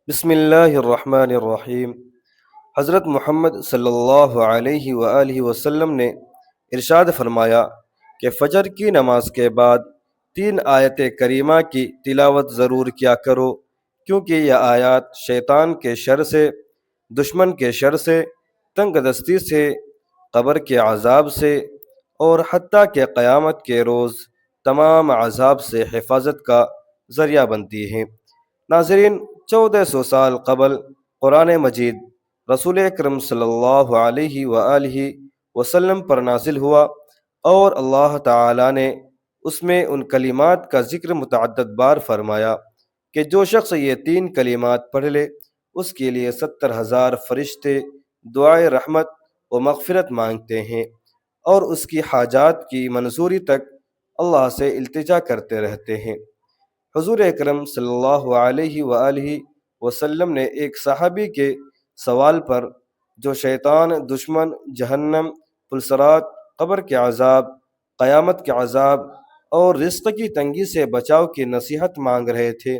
بسم اللہ الرحمن الرحیم۔ حضرت محمد صلی اللہ علیہ وآلہ وسلم نے ارشاد فرمایا کہ فجر کی نماز کے بعد 3 آیت کریمہ کی تلاوت ضرور کیا کرو، کیونکہ یہ آیات شیطان کے شر سے، دشمن کے شر سے، تنگ دستی سے، قبر کے عذاب سے اور حتیٰ کہ قیامت کے روز تمام عذاب سے حفاظت کا ذریعہ بنتی ہیں۔ ناظرین، 1400 سال قبل قرآن مجید رسول اکرم صلی اللہ علیہ وآلہ وسلم پر نازل ہوا، اور اللہ تعالیٰ نے اس میں ان کلمات کا ذکر متعدد بار فرمایا کہ جو شخص یہ 3 کلمات پڑھ لے اس کے لیے 70,000 فرشتے دعائے رحمت و مغفرت مانگتے ہیں، اور اس کی حاجات کی منظوری تک اللہ سے التجا کرتے رہتے ہیں۔ حضور اکرم صلی اللہ علیہ وآلہ وسلم نے ایک صحابی کے سوال پر، جو شیطان، دشمن، جہنم، پلسرات، قبر کے عذاب، قیامت کے عذاب اور رزق کی تنگی سے بچاؤ کی نصیحت مانگ رہے تھے،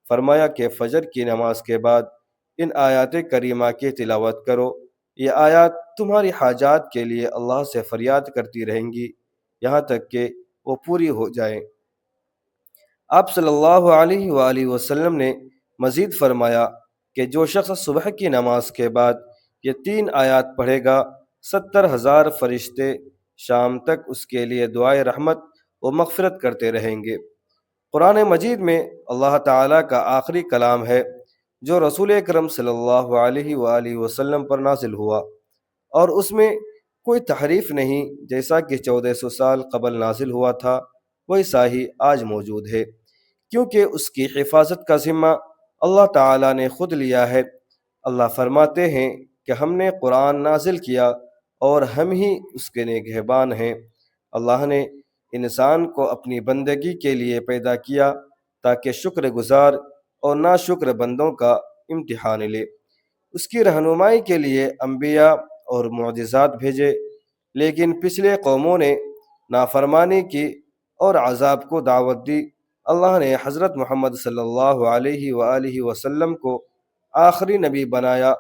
فرمایا کہ فجر کی نماز کے بعد ان آیات کریمہ کی تلاوت کرو۔ یہ آیات تمہاری حاجات کے لیے اللہ سے فریاد کرتی رہیں گی یہاں تک کہ وہ پوری ہو جائیں۔ آپ صلی اللہ علیہ وآلہ وسلم نے مزید فرمایا کہ جو شخص صبح کی نماز کے بعد یہ 3 آیات پڑھے گا، 70,000 فرشتے شام تک اس کے لیے دعائے رحمت و مغفرت کرتے رہیں گے۔ قرآن مجید میں اللہ تعالیٰ کا آخری کلام ہے جو رسول اکرم صلی اللہ علیہ وآلہ وسلم پر نازل ہوا، اور اس میں کوئی تحریف نہیں، جیسا کہ 1400 سال قبل نازل ہوا تھا ویسا ہی آج موجود ہے، کیونکہ اس کی حفاظت کا ذمہ اللہ تعالیٰ نے خود لیا ہے۔ اللہ فرماتے ہیں کہ ہم نے قرآن نازل کیا اور ہم ہی اس کے نگہبان ہیں۔ اللہ نے انسان کو اپنی بندگی کے لیے پیدا کیا تاکہ شکر گزار اور ناشکر بندوں کا امتحان لے۔ اس کی رہنمائی کے لیے انبیاء اور معجزات بھیجے، لیکن پچھلے قوموں نے نافرمانی کی اور عذاب کو دعوت دی۔ اللہ نے حضرت محمد صلی اللہ علیہ وآلہ وسلم کو آخری نبی بنایا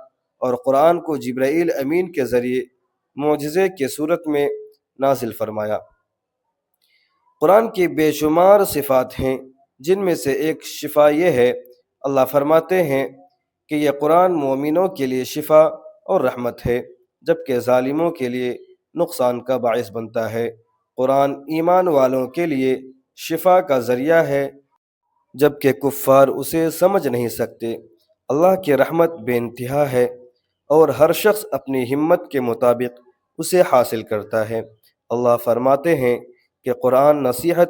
اور قرآن کو جبرائیل امین کے ذریعے معجزے کے صورت میں نازل فرمایا۔ قرآن کی بے شمار صفات ہیں، جن میں سے ایک شفا یہ ہے۔ اللہ فرماتے ہیں کہ یہ قرآن مومنوں کے لیے شفا اور رحمت ہے، جبکہ ظالموں کے لیے نقصان کا باعث بنتا ہے۔ قرآن ایمان والوں کے لیے شفا کا ذریعہ ہے، جبکہ کفار اسے سمجھ نہیں سکتے۔ اللہ کی رحمت بے انتہا ہے، اور ہر شخص اپنی ہمت کے مطابق اسے حاصل کرتا ہے۔ اللہ فرماتے ہیں کہ قرآن نصیحت،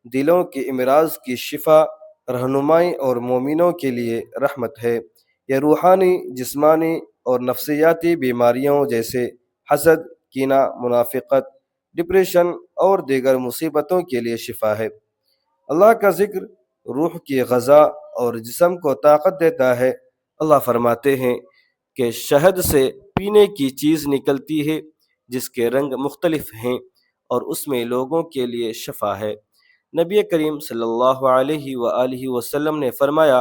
دلوں کے امراض کی شفا، رہنمائی اور مومنوں کے لیے رحمت ہے۔ یہ روحانی، جسمانی اور نفسیاتی بیماریوں جیسے حسد، کینہ، منافقت، ڈپریشن اور دیگر مصیبتوں کے لیے شفا ہے۔ اللہ کا ذکر روح کی غذا اور جسم کو طاقت دیتا ہے۔ اللہ فرماتے ہیں کہ شہد سے پینے کی چیز نکلتی ہے جس کے رنگ مختلف ہیں، اور اس میں لوگوں کے لیے شفا ہے۔ نبی کریم صلی اللہ علیہ وآلہ وسلم نے فرمایا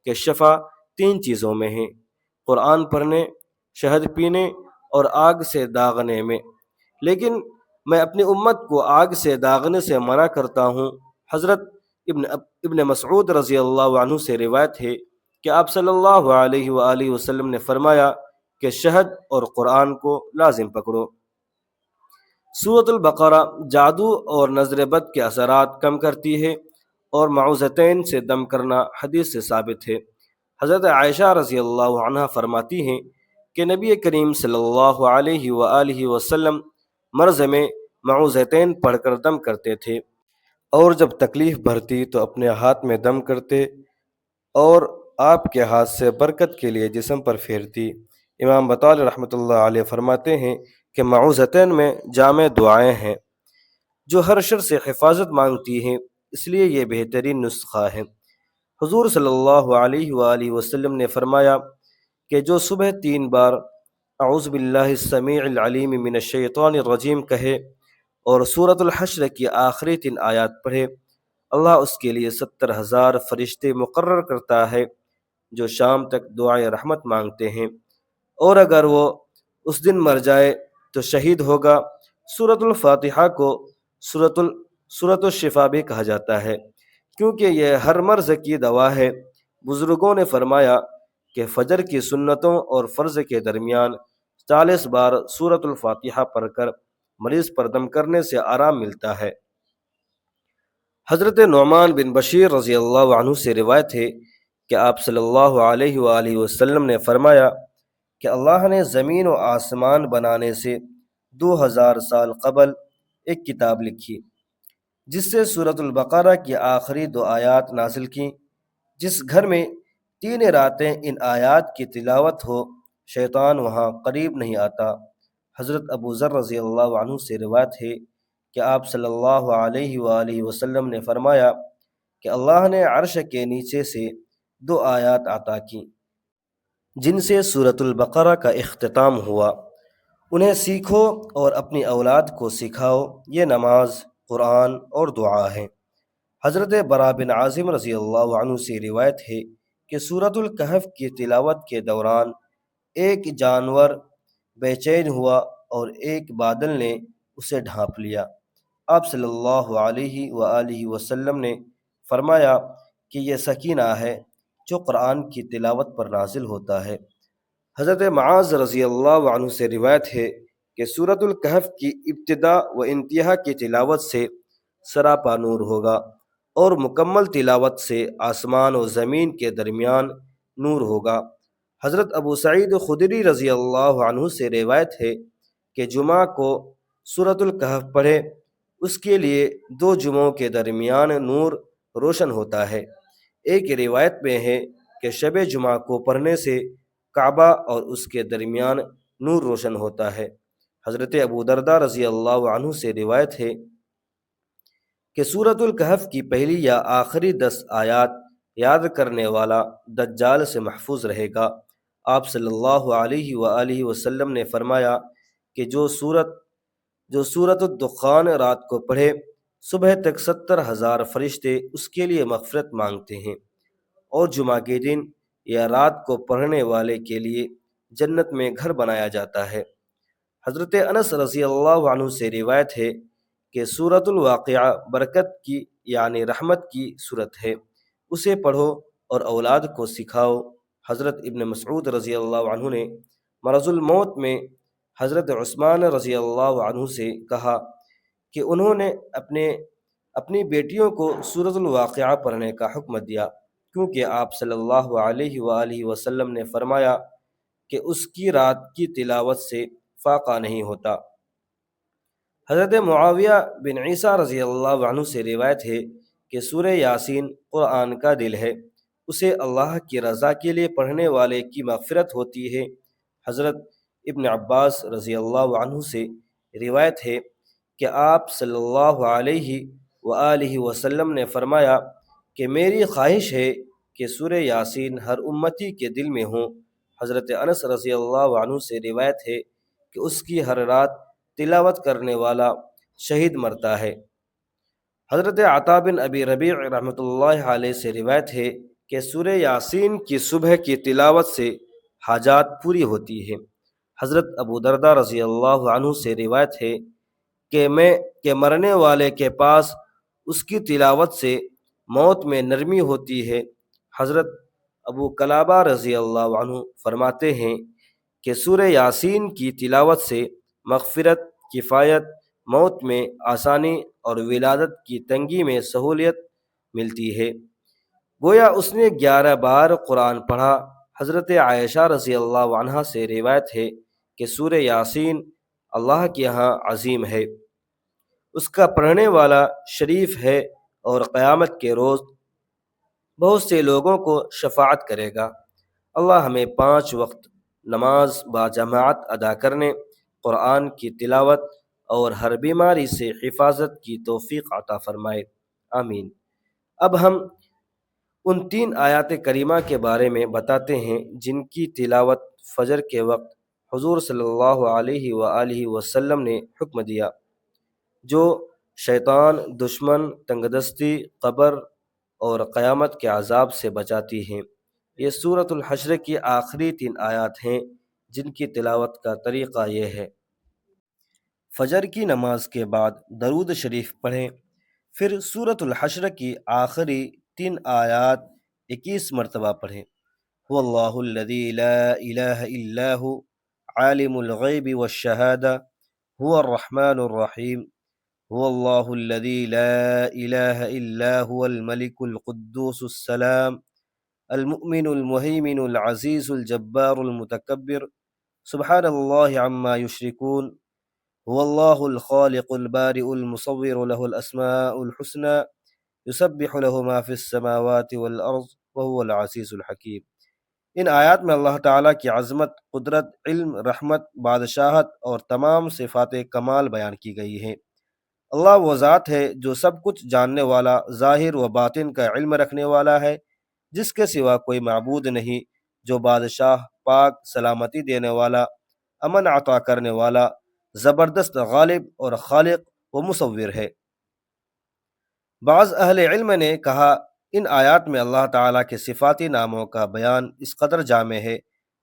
کہ شفا 3 چیزوں میں ہے: قرآن پڑھنے، شہد پینے اور آگ سے داغنے میں۔ لیکن میں اپنی امت کو آگ سے داغنے سے منع کرتا ہوں۔ حضرت ابن مسعود رضی اللہ عنہ سے روایت ہے کہ آپ صلی اللہ علیہ وآلہ وسلم نے فرمایا کہ شہد اور قرآن کو لازم پکڑو۔ سورۃ البقرہ جادو اور نظر بد کے اثرات کم کرتی ہے، اور معوذتین سے دم کرنا حدیث سے ثابت ہے۔ حضرت عائشہ رضی اللہ عنہ فرماتی ہیں کہ نبی کریم صلی اللہ علیہ وآلہ وسلم مرض میں معوذتین پڑھ کر دم کرتے تھے، اور جب تکلیف بڑھتی تو اپنے ہاتھ میں دم کرتے اور آپ کے ہاتھ سے برکت کے لیے جسم پر پھیرتی۔ امام بطال رحمۃ اللہ علیہ فرماتے ہیں کہ معوذتین میں جامع دعائیں ہیں جو ہر شر سے حفاظت مانگتی ہیں، اس لیے یہ بہترین نسخہ ہے۔ حضور صلی اللہ علیہ وآلہ وسلم نے فرمایا کہ جو صبح 3 بار اعوذ باللہ السمیع العلیم من الشیطان الرجیم کہے اور سورۃ الحشر کی آخری 3 آیات پڑھے، اللہ اس کے لیے 70,000 فرشتے مقرر کرتا ہے جو شام تک دعائے رحمت مانگتے ہیں، اور اگر وہ اس دن مر جائے تو شہید ہوگا۔ سورۃ الفاتحہ کو سورۃ الشفا بھی کہا جاتا ہے کیونکہ یہ ہر مرض کی دوا ہے۔ بزرگوں نے فرمایا کہ فجر کی سنتوں اور فرض کے درمیان 40 بار سورۃ الفاتحہ پڑھ کر مریض پر دم کرنے سے آرام ملتا ہے۔ حضرت نعمان بن بشیر رضی اللہ عنہ سے روایت ہے کہ آپ صلی اللہ علیہ وآلہ وسلم نے فرمایا کہ اللہ نے زمین و آسمان بنانے سے 2000 سال قبل ایک کتاب لکھی جس سے سورۃ البقرہ کی آخری 2 آیات نازل کی۔ جس گھر میں 3 راتیں ان آیات کی تلاوت ہو شیطان وہاں قریب نہیں آتا۔ حضرت ابو ذر رضی اللہ عنہ سے روایت ہے کہ آپ صلی اللہ علیہ وآلہ وسلم نے فرمایا کہ اللہ نے عرش کے نیچے سے 2 آیات عطا کی جن سے سورۃ البقرہ کا اختتام ہوا۔ انہیں سیکھو اور اپنی اولاد کو سکھاؤ، یہ نماز، قرآن اور دعا ہے۔ حضرت برا بن عازم رضی اللہ عنہ سے روایت ہے کہ سورۃ الکہف کی تلاوت کے دوران ایک جانور بے چین ہوا اور ایک بادل نے اسے ڈھانپ لیا۔ آپ صلی اللہ علیہ وآلہ وسلم نے فرمایا کہ یہ سکینہ ہے جو قرآن کی تلاوت پر نازل ہوتا ہے۔ حضرت معاذ رضی اللہ عنہ سے روایت ہے کہ سورۃ الکہف کی ابتدا و انتہا کی تلاوت سے سراپا نور ہوگا اور مکمل تلاوت سے آسمان و زمین کے درمیان نور ہوگا۔ حضرت ابو سعید خدری رضی اللہ عنہ سے روایت ہے کہ جمعہ کو سورۃ الکہف پڑھے، اس کے لیے 2 جمعوں کے درمیان نور روشن ہوتا ہے۔ ایک روایت میں ہے کہ شب جمعہ کو پڑھنے سے کعبہ اور اس کے درمیان نور روشن ہوتا ہے۔ حضرت ابو درداء رضی اللہ عنہ سے روایت ہے کہ سورۃ الکہف کی پہلی یا آخری 10 آیات یاد کرنے والا دجال سے محفوظ رہے گا۔ آپ صلی اللہ علیہ وآلہ وسلم نے فرمایا کہ جو سورۃ الدخان رات کو پڑھے، صبح تک 70,000 فرشتے اس کے لیے مغفرت مانگتے ہیں، اور جمعہ کے دن یا رات کو پڑھنے والے کے لیے جنت میں گھر بنایا جاتا ہے۔ حضرت انس رضی اللہ عنہ سے روایت ہے کہ سورۃ الواقعہ برکت کی یعنی رحمت کی صورت ہے، اسے پڑھو اور اولاد کو سکھاؤ۔ حضرت ابن مسعود رضی اللہ عنہ نے مرض الموت میں حضرت عثمان رضی اللہ عنہ سے کہا کہ انہوں نے اپنی بیٹیوں کو سورۃ الواقعہ پڑھنے کا حکم دیا کیونکہ آپ صلی اللہ علیہ وآلہ وسلم نے فرمایا کہ اس کی رات کی تلاوت سے فاقہ نہیں ہوتا۔ حضرت معاویہ بن عیسیٰ رضی اللہ عنہ سے روایت ہے کہ سورہ یاسین قرآن کا دل ہے، اسے اللہ کی رضا کے لیے پڑھنے والے کی مغفرت ہوتی ہے۔ حضرت ابن عباس رضی اللہ عنہ سے روایت ہے کہ آپ صلی اللہ علیہ وآلہ وسلم نے فرمایا کہ میری خواہش ہے کہ سورہ یاسین ہر امتی کے دل میں ہوں۔ حضرت انس رضی اللہ عنہ سے روایت ہے کہ اس کی ہر رات تلاوت کرنے والا شہید مرتا ہے۔ حضرت عطا بن ابی ربیع رحمۃ اللہ علیہ سے روایت ہے کہ سورہ یاسین کی صبح کی تلاوت سے حاجات پوری ہوتی ہے۔ حضرت ابو درداء رضی اللہ عنہ سے روایت ہے کہ مرنے والے کے پاس اس کی تلاوت سے موت میں نرمی ہوتی ہے۔ حضرت ابو قلابہ رضی اللہ عنہ فرماتے ہیں کہ سورہ یاسین کی تلاوت سے مغفرت، کفایت، موت میں آسانی اور ولادت کی تنگی میں سہولت ملتی ہے، گویا اس نے 11 بار قرآن پڑھا۔ حضرت عائشہ رضی اللہ عنہا سے روایت ہے کہ سورہ یاسین اللہ کے ہاں عظیم ہے، اس کا پڑھنے والا شریف ہے اور قیامت کے روز بہت سے لوگوں کو شفاعت کرے گا۔ اللہ ہمیں 5 وقت نماز باجماعت ادا کرنے، قرآن کی تلاوت اور ہر بیماری سے حفاظت کی توفیق عطا فرمائے، آمین۔ اب ہم ان 3 آیات کریمہ کے بارے میں بتاتے ہیں جن کی تلاوت فجر کے وقت حضور صلی اللہ علیہ وآلہ وسلم نے حکم دیا، جو شیطان، دشمن، تنگ دستی، قبر اور قیامت کے عذاب سے بچاتی ہیں۔ یہ سورۃ الحشر کی آخری 3 آیات ہیں جن کی تلاوت کا طریقہ یہ ہے: فجر کی نماز کے بعد درود شریف پڑھیں، پھر سورۃ الحشر کی آخری 3 آیات 21 مرتبہ پڑھیں۔ هو اللہ الذی لا الہ الا هو عالم الغیب والشہادہ هو الرحمن الرحیم هو اللہ الذی لا الہ الا هو الملک القدوس السلام المؤمن المہیمن العزیز الجبار المتکبر سبحان اللہ عما یشرکون هو اللہ الخالق البارئ المصور له الاسماء الحسنى یسبح له ما فی السماوات والارض وهو العزیز الحکیم۔ ان آیات میں اللہ تعالیٰ کی عظمت، قدرت، علم، رحمت، بادشاہت اور تمام صفات کمال بیان کی گئی ہیں۔ اللہ وہ ذات ہے جو سب کچھ جاننے والا، ظاہر و باطن کا علم رکھنے والا ہے، جس کے سوا کوئی معبود نہیں، جو بادشاہ، پاک، سلامتی دینے والا، امن عطا کرنے والا، زبردست غالب اور خالق و مصور ہے۔ بعض اہل علم نے کہا ان آیات میں اللہ تعالیٰ کے صفاتی ناموں کا بیان اس قدر جامع ہے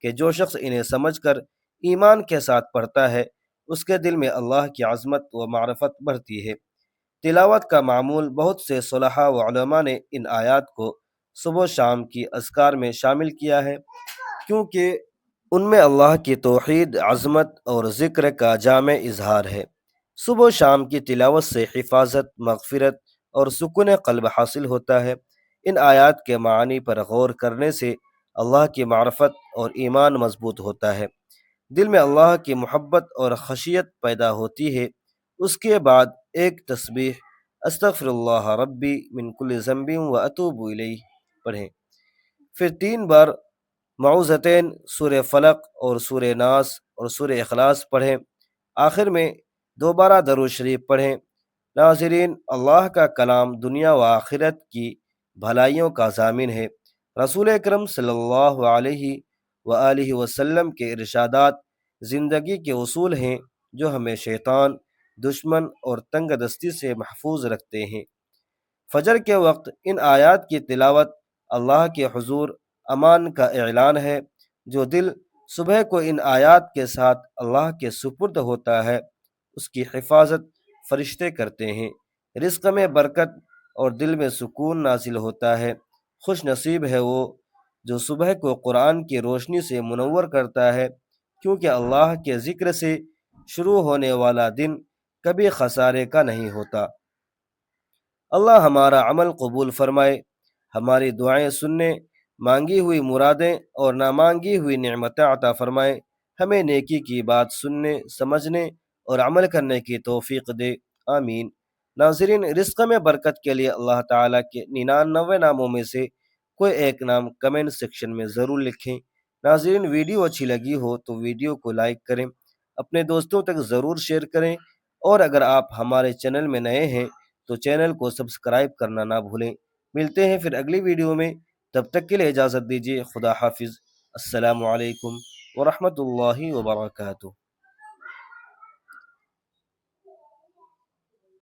کہ جو شخص انہیں سمجھ کر ایمان کے ساتھ پڑھتا ہے اس کے دل میں اللہ کی عظمت و معرفت بڑھتی ہے۔ تلاوت کا معمول بہت سے صلحاء و علماء نے ان آیات کو صبح و شام کی اذکار میں شامل کیا ہے، کیونکہ ان میں اللہ کی توحید، عظمت اور ذکر کا جامع اظہار ہے۔ صبح و شام کی تلاوت سے حفاظت، مغفرت اور سکون قلب حاصل ہوتا ہے۔ ان آیات کے معنی پر غور کرنے سے اللہ کی معرفت اور ایمان مضبوط ہوتا ہے، دل میں اللہ کی محبت اور خشیت پیدا ہوتی ہے۔ اس کے بعد ایک تسبیح استغفر اللہ ربی من کل ذنب و اتوب الیہ پڑھیں، پھر 3 بار معوذتین، سورہ فلق اور سورہ ناس اور سورہ اخلاص پڑھیں، آخر میں دوبارہ درود شریف پڑھیں۔ ناظرین، اللہ کا کلام دنیا و آخرت کی بھلائیوں کا ضامن ہے۔ رسول اکرم صلی اللہ علیہ وآلہ وسلم کے ارشادات زندگی کے اصول ہیں جو ہمیں شیطان، دشمن اور تنگ دستی سے محفوظ رکھتے ہیں۔ فجر کے وقت ان آیات کی تلاوت اللہ کے حضور امان کا اعلان ہے۔ جو دل صبح کو ان آیات کے ساتھ اللہ کے سپرد ہوتا ہے اس کی حفاظت فرشتے کرتے ہیں، رزق میں برکت اور دل میں سکون نازل ہوتا ہے۔ خوش نصیب ہے وہ جو صبح کو قرآن کی روشنی سے منور کرتا ہے، کیونکہ اللہ کے ذکر سے شروع ہونے والا دن کبھی خسارے کا نہیں ہوتا۔ اللہ ہمارا عمل قبول فرمائے، ہماری دعائیں سننے، مانگی ہوئی مرادیں اور نہ مانگی ہوئی نعمتیں عطا فرمائے، ہمیں نیکی کی بات سننے، سمجھنے اور عمل کرنے کی توفیق دے، آمین۔ ناظرین، رزق میں برکت کے لیے اللہ تعالیٰ کے 99 ناموں میں سے کوئی ایک نام کمنٹ سیکشن میں ضرور لکھیں۔ ناظرین، ویڈیو اچھی لگی ہو تو ویڈیو کو لائک کریں، اپنے دوستوں تک ضرور شیئر کریں، اور اگر آپ ہمارے چینل میں نئے ہیں تو چینل کو سبسکرائب کرنا نہ بھولیں۔ ملتے ہیں پھر اگلی ویڈیو میں، تب تک کے لیے اجازت دیجیے۔ خدا حافظ۔ السلام علیکم ورحمۃ اللہ وبرکاتہ۔